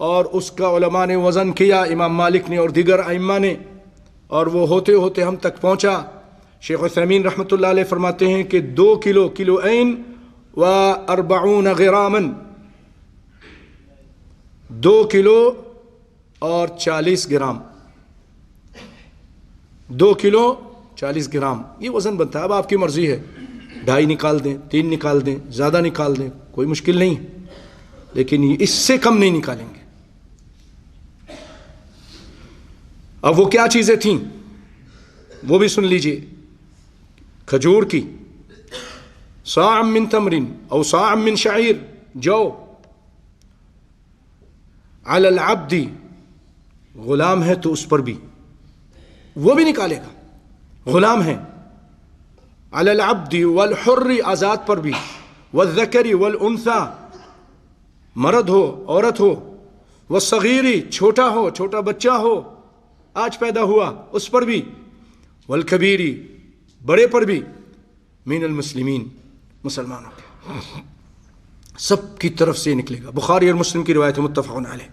اور اس کا علماء نے وزن کیا، امام مالک نے اور دیگر ائمہ نے، اور وہ ہوتے ہوتے ہم تک پہنچا۔ شیخ عثیمین رحمۃ اللہ علیہ فرماتے ہیں کہ 2 کلو عین و 40 غرامن، 2 کلو اور 40 گرام، 2 کلو 40 گرام یہ وزن بنتا ہے۔ اب آپ کی مرضی ہے، 2.5 نکال دیں، 3 نکال دیں، زیادہ نکال دیں، کوئی مشکل نہیں، لیکن اس سے کم نہیں نکالیں گے۔ اب وہ کیا چیزیں تھیں وہ بھی سن لیجئے۔ کھجور کی، صاع من تمر او صاع من شعیر، جو علی العبد، غلام ہے تو اس پر بھی، وہ بھی نکالے گا، غلام ہے، علی العبد والحر، آزاد پر بھی، والذکر والانثى، مرد ہو عورت ہو، والصغیر، چھوٹا ہو، چھوٹا بچہ ہو آج پیدا ہوا اس پر بھی، والکبیر، بڑے پر بھی، من المسلمین، مسلمانوں کے سب کی طرف سے نکلے گا۔ بخاری اور مسلم کی روایت متفق علیہ۔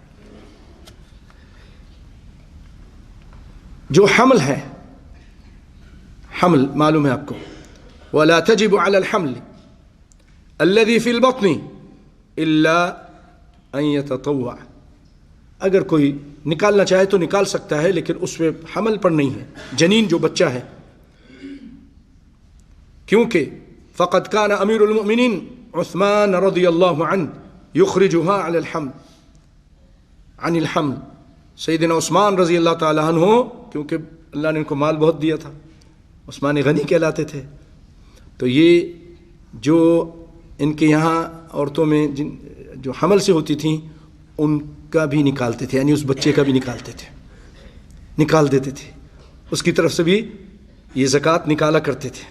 جو حمل ہے، حمل معلوم ہے آپ کو، ولا تجب على الحمل الذي في البطن الا ان يتطوع، اگر کوئی نکالنا چاہے تو نکال سکتا ہے، لیکن اس میں حمل پر نہیں ہے، جنین جو بچہ ہے، کیونکہ فقد كان امیر المؤمنین عثمان رضی اللہ عنہ یخرجها عن الحمل، سیدنا عثمان رضی اللہ تعالی عنہ، کیونکہ اللہ نے ان کو مال بہت دیا تھا، عثمان غنی کہلاتے تھے، تو یہ جو ان کے یہاں عورتوں میں جو حمل سے ہوتی تھیں ان کا بھی نکالتے تھے، یعنی اس بچے کا بھی نکالتے تھے، نکال دیتے تھے، اس کی طرف سے بھی یہ زکوٰۃ نکالا کرتے تھے۔